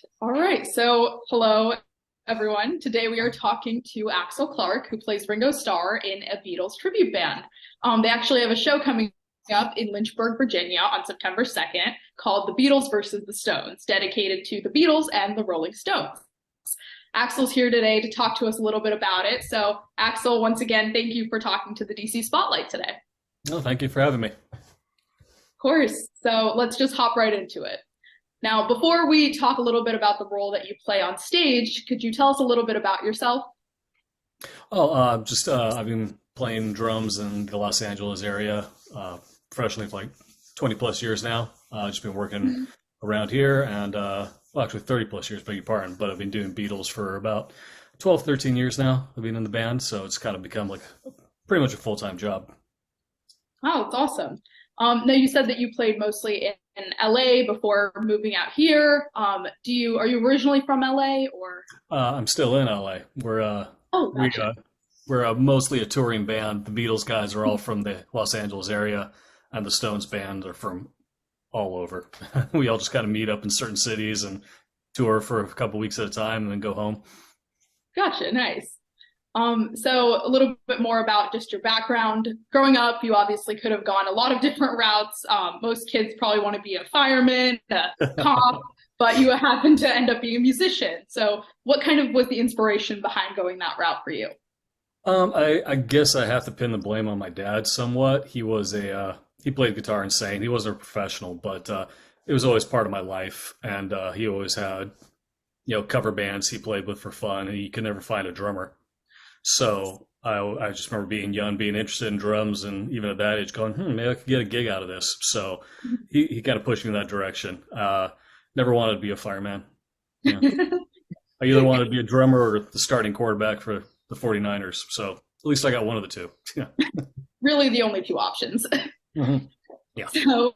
Perfect. All right. So, hello, everyone. Today we are talking to Axel Clarke, who plays Ringo Starr in a Beatles tribute band. They actually have a show coming up in Lynchburg, Virginia on September 2nd called The Beatles versus the Stones, dedicated to the Beatles and the Rolling Stones. Axel's here today to talk to us a little bit about it. So, Axel, once again, thank you for talking to the DC Spotlight today. Oh, thank you for having me. Of course. So, let's just hop right into it. Now, before we talk a little bit about the role that you play on stage, could you tell us a little bit about yourself? I've been playing drums in the Los Angeles area professionally for like 20 plus years now. Just been working around here and, actually 30 plus years, beg your pardon, but I've been doing Beatles for about 12, 13 years now. I've been in the band, so it's kind of become like pretty much a full-time job. Oh, it's awesome. Now you said that you played mostly in LA before moving out here. Are you originally from LA or? I'm still in LA. Gotcha. We're mostly a touring band. The Beatles guys are all from the Los Angeles area, and the Stones band are from all over. We all just kind of meet up in certain cities and tour for a couple weeks at a time and then go home. Gotcha, nice. So a little bit more about just your background. Growing up, you obviously could have gone a lot of different routes. Most kids probably want to be a fireman, a cop, but you happen to end up being a musician. So what kind of was the inspiration behind going that route for you? I guess I have to pin the blame on my dad somewhat. He played guitar insane. He wasn't a professional, but it was always part of my life. And he always had, cover bands he played with for fun, and he could never find a drummer. So I just remember being young, being interested in drums, and even at that age going, maybe I could get a gig out of this. So he kind of pushed me in that direction. Never wanted to be a fireman. Yeah. I either wanted to be a drummer or the starting quarterback for the 49ers. So at least I got one of the two. Yeah. Really the only two options. Mm-hmm. Yeah. So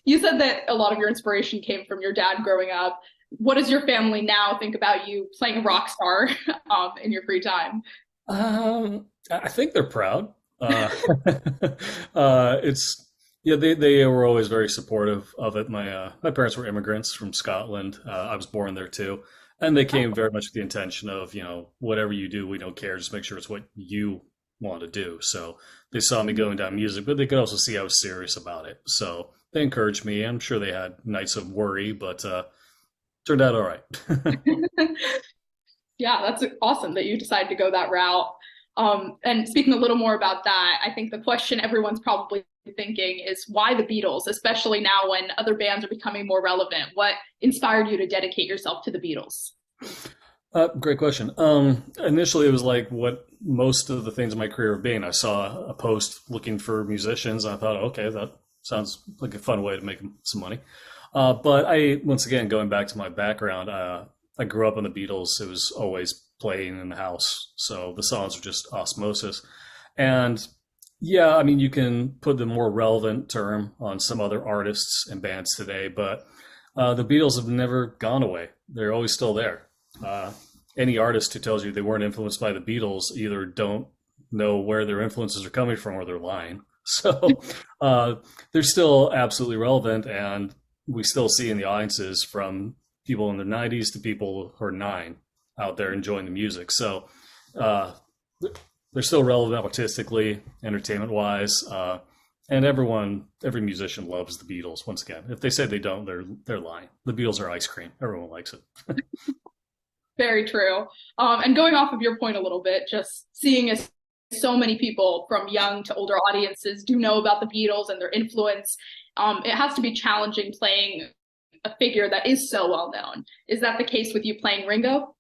you said that a lot of your inspiration came from your dad growing up. What does your family now think about you playing rock star in your free time? I think they're proud. They were always very supportive of it. My parents were immigrants from Scotland. I was born there too, and they came very much with the intention of whatever you do, we don't care. Just make sure it's what you want to do. So they saw me going down music, but they could also see I was serious about it. So they encouraged me. I'm sure they had nights of worry, but turned out all right. Yeah, that's awesome that you decided to go that route. And speaking a little more about that, I think the question everyone's probably thinking is why the Beatles, especially now when other bands are becoming more relevant? What inspired you to dedicate yourself to the Beatles? Great question. Initially, it was like what most of the things in my career have been. I saw a post looking for musicians, and I thought, okay, that sounds like a fun way to make some money. But once again, going back to my background, I grew up on the Beatles. It was always playing in the house. So the songs were just osmosis. And yeah, I mean, you can put the more relevant term on some other artists and bands today, but the Beatles have never gone away. They're always still there. Any artist who tells you they weren't influenced by the Beatles either don't know where their influences are coming from or they're lying. So they're still absolutely relevant, and we still see in the audiences from people in the 90s to people who are 9 out there enjoying the music. So they're still relevant artistically, entertainment-wise, and every musician loves the Beatles. Once again, if they say they don't, they're lying. The Beatles are ice cream. Everyone likes it. Very true. And going off of your point a little bit, just seeing as so many people from young to older audiences do know about the Beatles and their influence, it has to be challenging playing a figure that is so well known. Is that the case with you playing Ringo?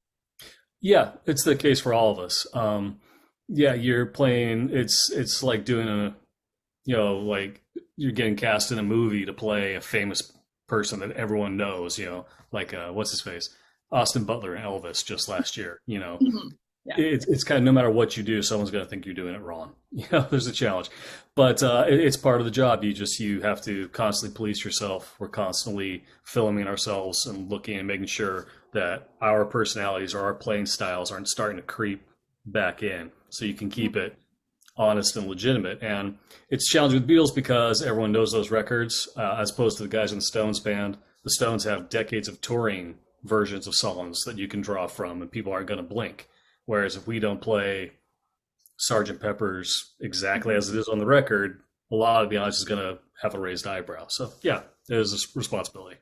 Yeah, it's the case for all of us. Yeah, you're playing. It's like doing like you're getting cast in a movie to play a famous person that everyone knows. Like what's his face, Austin Butler and Elvis just last year. Mm-hmm. Yeah. It's kind of no matter what you do, someone's going to think you're doing it wrong. There's a challenge, but it's part of the job. You have to constantly police yourself. We're constantly filming ourselves and looking and making sure that our personalities or our playing styles aren't starting to creep back in, so you can keep it honest and legitimate. And it's challenging with Beatles because everyone knows those records, as opposed to the guys in the Stones band. The Stones have decades of touring versions of songs that you can draw from, and people aren't going to blink. Whereas if we don't play Sergeant Pepper's exactly as it is on the record, a lot of the audience is going to have a raised eyebrow. So yeah, it is a responsibility.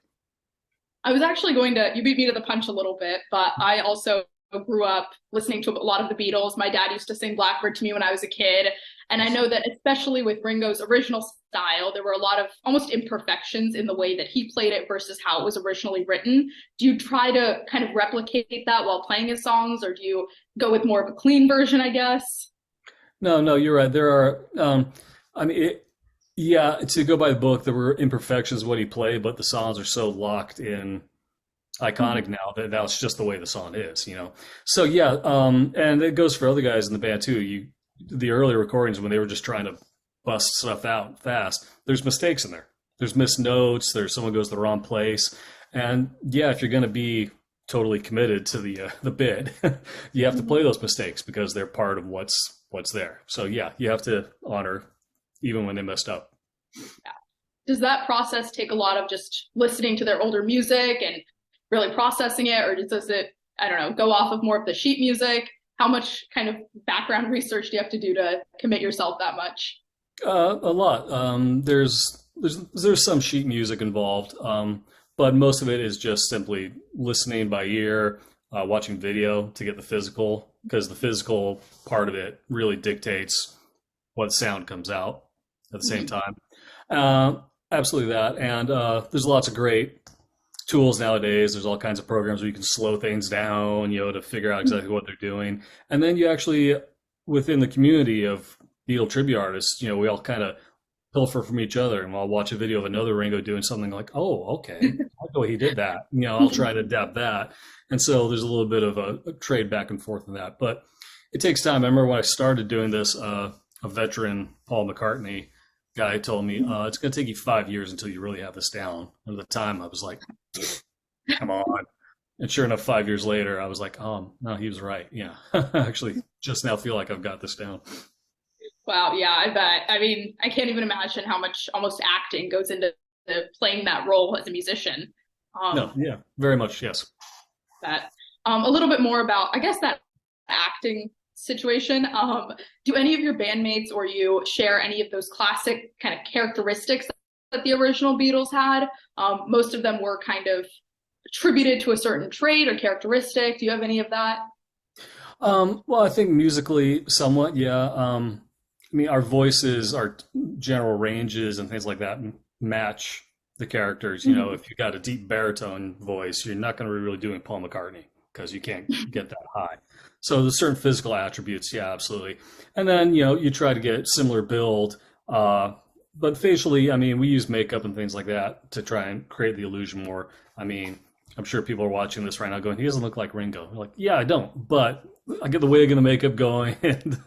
I was actually going to, you beat me to the punch a little bit, but I also grew up listening to a lot of the Beatles. My dad used to sing Blackbird to me when I was a kid. And I know that especially with Ringo's original style, there were a lot of almost imperfections in the way that he played it versus how it was originally written. Do you try to kind of replicate that while playing his songs, or do you go with more of a clean version, I guess? No, you're right. There are, I mean, yeah, to go by the book, there were imperfections what he played, but the songs are so locked in, iconic now that that's just the way the song is, you know. So yeah, and it goes for other guys in the band too. The early recordings when they were just trying to bust stuff out fast, there's mistakes in there. There's missed notes. There's someone goes to the wrong place, and yeah, if you're going to be totally committed to the bid, you have to play those mistakes because they're part of what's there. So yeah, you have to honor even when they messed up. Yeah. Does that process take a lot of just listening to their older music and really processing it, or does it, I don't know, go off of more of the sheet music? How much kind of background research do you have to do to commit yourself that much? A lot. There's some sheet music involved, but most of it is just simply listening by ear, watching video to get the physical, because the physical part of it really dictates what sound comes out at the same time. Absolutely that. And there's lots of great tools nowadays. There's all kinds of programs where you can slow things down, you know, to figure out exactly what they're doing. And then you actually, within the community of Beatle tribute artists, you know, we all kind of pilfer from each other, and I'll watch a video of another Ringo doing something like, oh, okay, I like the way he did that. You know, I'll try to adapt that. And so there's a little bit of a trade back and forth in that. But it takes time. I remember when I started doing this, a veteran Paul McCartney guy told me, it's going to take you 5 years until you really have this down. And at the time, I was like, come on. And sure enough, 5 years later, I was like, oh, no, he was right. Yeah, I actually just now feel like I've got this down. Wow, yeah, I bet. I mean, I can't even imagine how much almost acting goes into playing that role as a musician. No, yeah, very much, yes. That a little bit more about, I guess, that acting situation. Do any of your bandmates or you share any of those classic kind of characteristics that the original Beatles had? Most of them were kind of attributed to a certain trait or characteristic. Do you have any of that? Well, I think musically, somewhat, yeah. I mean, our voices, our general ranges and things like that match the characters. You know, if you got a deep baritone voice, you're not going to be really doing Paul McCartney because you can't get that high. So there's certain physical attributes, yeah, absolutely. And then, you know, you try to get similar build, but facially, I mean, we use makeup and things like that to try and create the illusion more. I mean, I'm sure people are watching this right now going, he doesn't look like Ringo. They're like, yeah, I don't, but I get the wig and the makeup going, and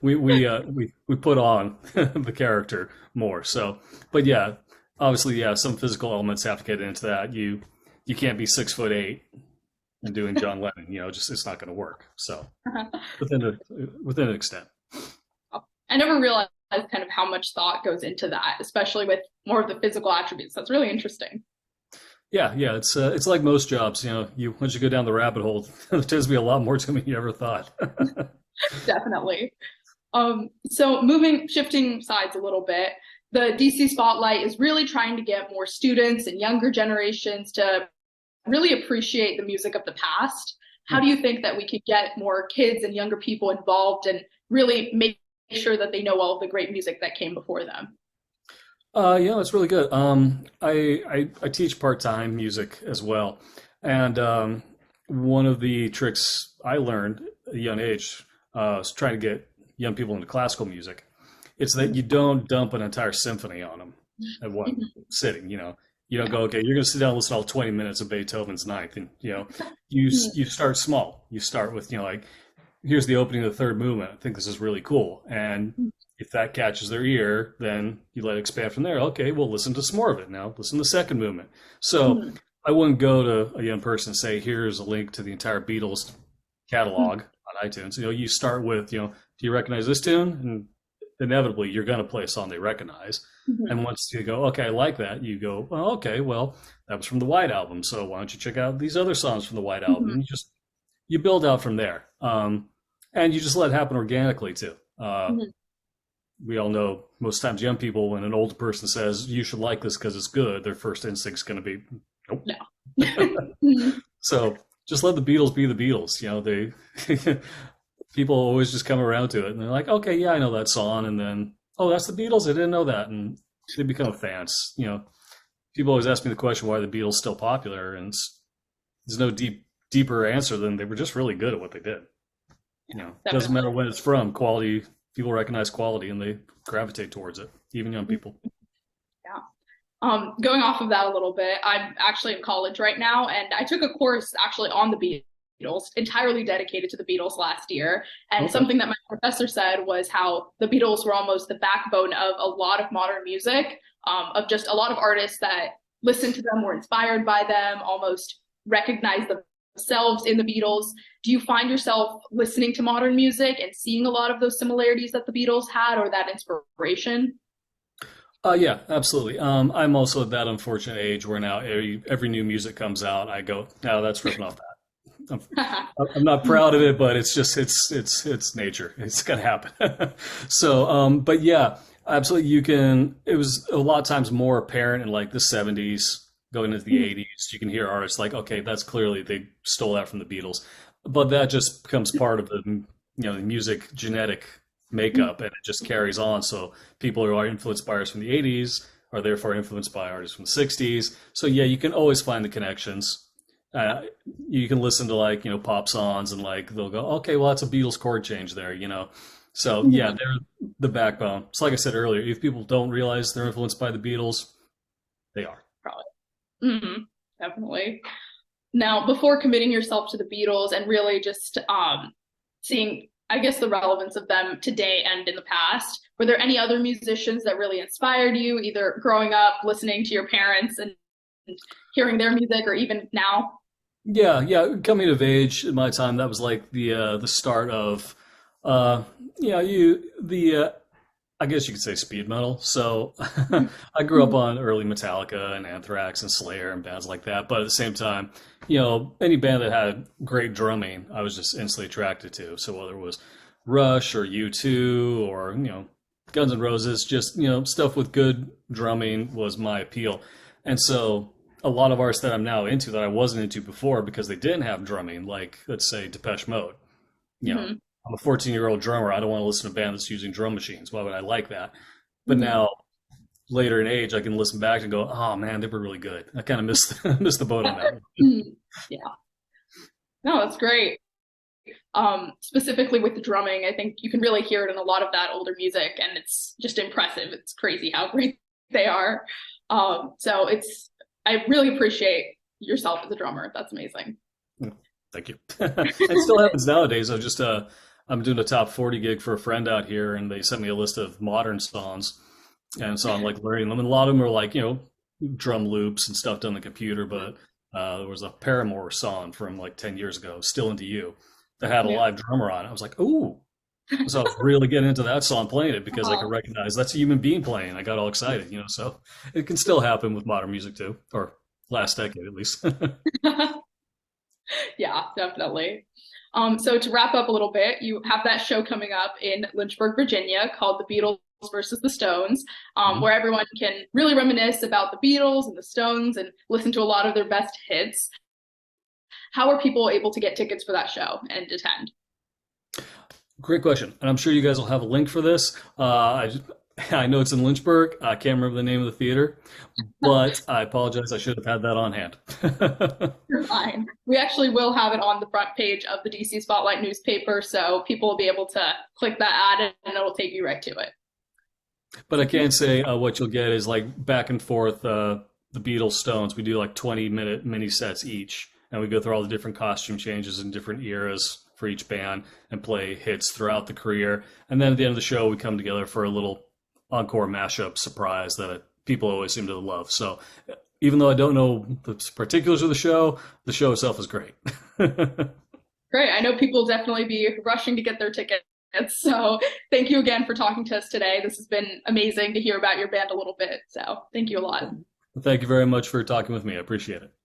we put on the character more. So, but yeah, obviously, yeah, some physical elements have to get into that. You can't be 6'8" and doing John Lennon. You know, just it's not going to work. So, within an extent. I never realized kind of how much thought goes into that, especially with more of the physical attributes. That's really interesting. Yeah, it's like most jobs, you know, once you go down the rabbit hole, there tends to be a lot more to me than you ever thought. Definitely. So shifting sides a little bit, the DC Spotlight is really trying to get more students and younger generations to really appreciate the music of the past. How do you think that we could get more kids and younger people involved and really make sure that they know all of the great music that came before them? Yeah, it's really good. I teach part-time music as well. And one of the tricks I learned at a young age was trying to get young people into classical music. It's that you don't dump an entire symphony on them at one sitting, you know. You don't go, okay, you're going to sit down and listen to all 20 minutes of Beethoven's Ninth. And, you know, you start small. You start with, you know, like, here's the opening of the third movement. I think this is really cool. And if that catches their ear, then you let it expand from there. Okay, well, listen to some more of it now. Listen to the second movement. So I wouldn't go to a young person and say, here's a link to the entire Beatles catalog on iTunes. You know, you start with, you know, do you recognize this tune? And inevitably you're going to play a song they recognize. Mhm. And once you go, okay, I like that, you go, well, okay, well, that was from the White Album. So why don't you check out these other songs from the White Album? Mhm. And you build out from there. And you just let it happen organically too. Mhm. We all know most times young people, when an older person says, you should like this because it's good, their first instinct's going to be, nope. No. Mhm. So just let the Beatles be the Beatles. People always just come around to it and they're like, okay, yeah, I know that song. And then, oh, that's the Beatles. I didn't know that. And they become fans. People always ask me the question, why are the Beatles still popular? And there's no deeper answer than they were just really good at what they did. It doesn't Definitely. matter when it's from. Quality, people recognize quality and they gravitate towards it, even young people. Yeah. Going off of that a little bit, I'm actually in college right now, and I took a course actually on the Beatles, entirely dedicated to the Beatles last year. And Okay. something that my professor said was how the Beatles were almost the backbone of a lot of modern music, of just a lot of artists that listened to them, were inspired by them, almost recognized themselves in the Beatles. Do you find yourself listening to modern music and seeing a lot of those similarities that the Beatles had, or that inspiration? Yeah, absolutely. I'm also at that unfortunate age where now every new music comes out, I go, no, that's ripping off that. I'm not proud of it, but it's nature. It's gonna happen. So, but yeah, absolutely. It was a lot of times more apparent in like the '70s, going into the '80s. You can hear artists like, okay, that's clearly they stole that from the Beatles, but that just becomes part of the music genetic makeup, and it just carries on. So people who are influenced by artists from the '80s are therefore influenced by artists from the '60s. So yeah, you can always find the connections. uh, you can listen to like pop songs and like they'll go, okay, well that's a Beatles chord change there. So yeah, Mhm. they're the backbone. So like I said earlier, if people don't realize they're influenced by the Beatles, they are. Probably. Hmm. Definitely. Now, before committing yourself to the Beatles and really just seeing, I guess, the relevance of them today and in the past, were there any other musicians that really inspired you, either growing up, listening to your parents and hearing their music, or even now? Yeah, yeah. Coming of age in my time, that was like the start of uh you the I guess you could say speed metal. So I grew up on early Metallica and Anthrax and Slayer and bands like that. But at the same time, any band that had great drumming, I was just instantly attracted to. So whether it was Rush or U2 or, Guns N' Roses, just, stuff with good drumming was my appeal. And so a lot of artists that I'm now into that I wasn't into before because they didn't have drumming, like let's say Depeche Mode. you know, Hmm. I'm a 14-year-old drummer. I don't want to listen to a band that's using drum machines. Why would I like that? But Hmm. now, later in age, I can listen back and go, "Oh man, they were really good." I kind of missed missed the boat on that one. Yeah. No, that's great. Specifically with the drumming, I think you can really hear it in a lot of that older music, and it's just impressive. It's crazy how great they are. So I really appreciate yourself as a drummer. That's amazing. Thank you. It still happens nowadays. I'm doing a top 40 gig for a friend out here, and they sent me a list of modern songs, and so I'm like learning them. And a lot of them are like drum loops and stuff done on the computer. But there was a Paramore song from like 10 years ago, "Still Into You," that had a Yeah. live drummer on it. I was like, ooh. So I was really getting into that song, playing it because I could Uh, recognize that's a human being playing. I got all excited. So it can still happen with modern music too, or last decade at least. yeah, definitely. So to wrap up a little bit, you have that show coming up in Lynchburg, Virginia, called The Beatles versus the Stones, Mhm. where everyone can really reminisce about the Beatles and the Stones and listen to a lot of their best hits. How are people able to get tickets for that show and attend? Great question. And I'm sure you guys will have a link for this. I know it's in Lynchburg. I can't remember the name of the theater, but I apologize. I should have had that on hand. You're fine. We actually will have it on the front page of the DC Spotlight newspaper, so people will be able to click that ad and it'll take you right to it. But I can say what you'll get is like back and forth the Beatles Stones. We do like 20-minute mini sets each, and we go through all the different costume changes in different eras for each band and play hits throughout the career. And then at the end of the show, we come together for a little encore mashup surprise that people always seem to love. So even though I don't know the particulars of the show itself is great. Great. I know people will definitely be rushing to get their tickets So thank you again for talking to us today. This has been amazing to hear about your band a little bit. So thank you a lot. Thank you very much for talking with me. I appreciate it.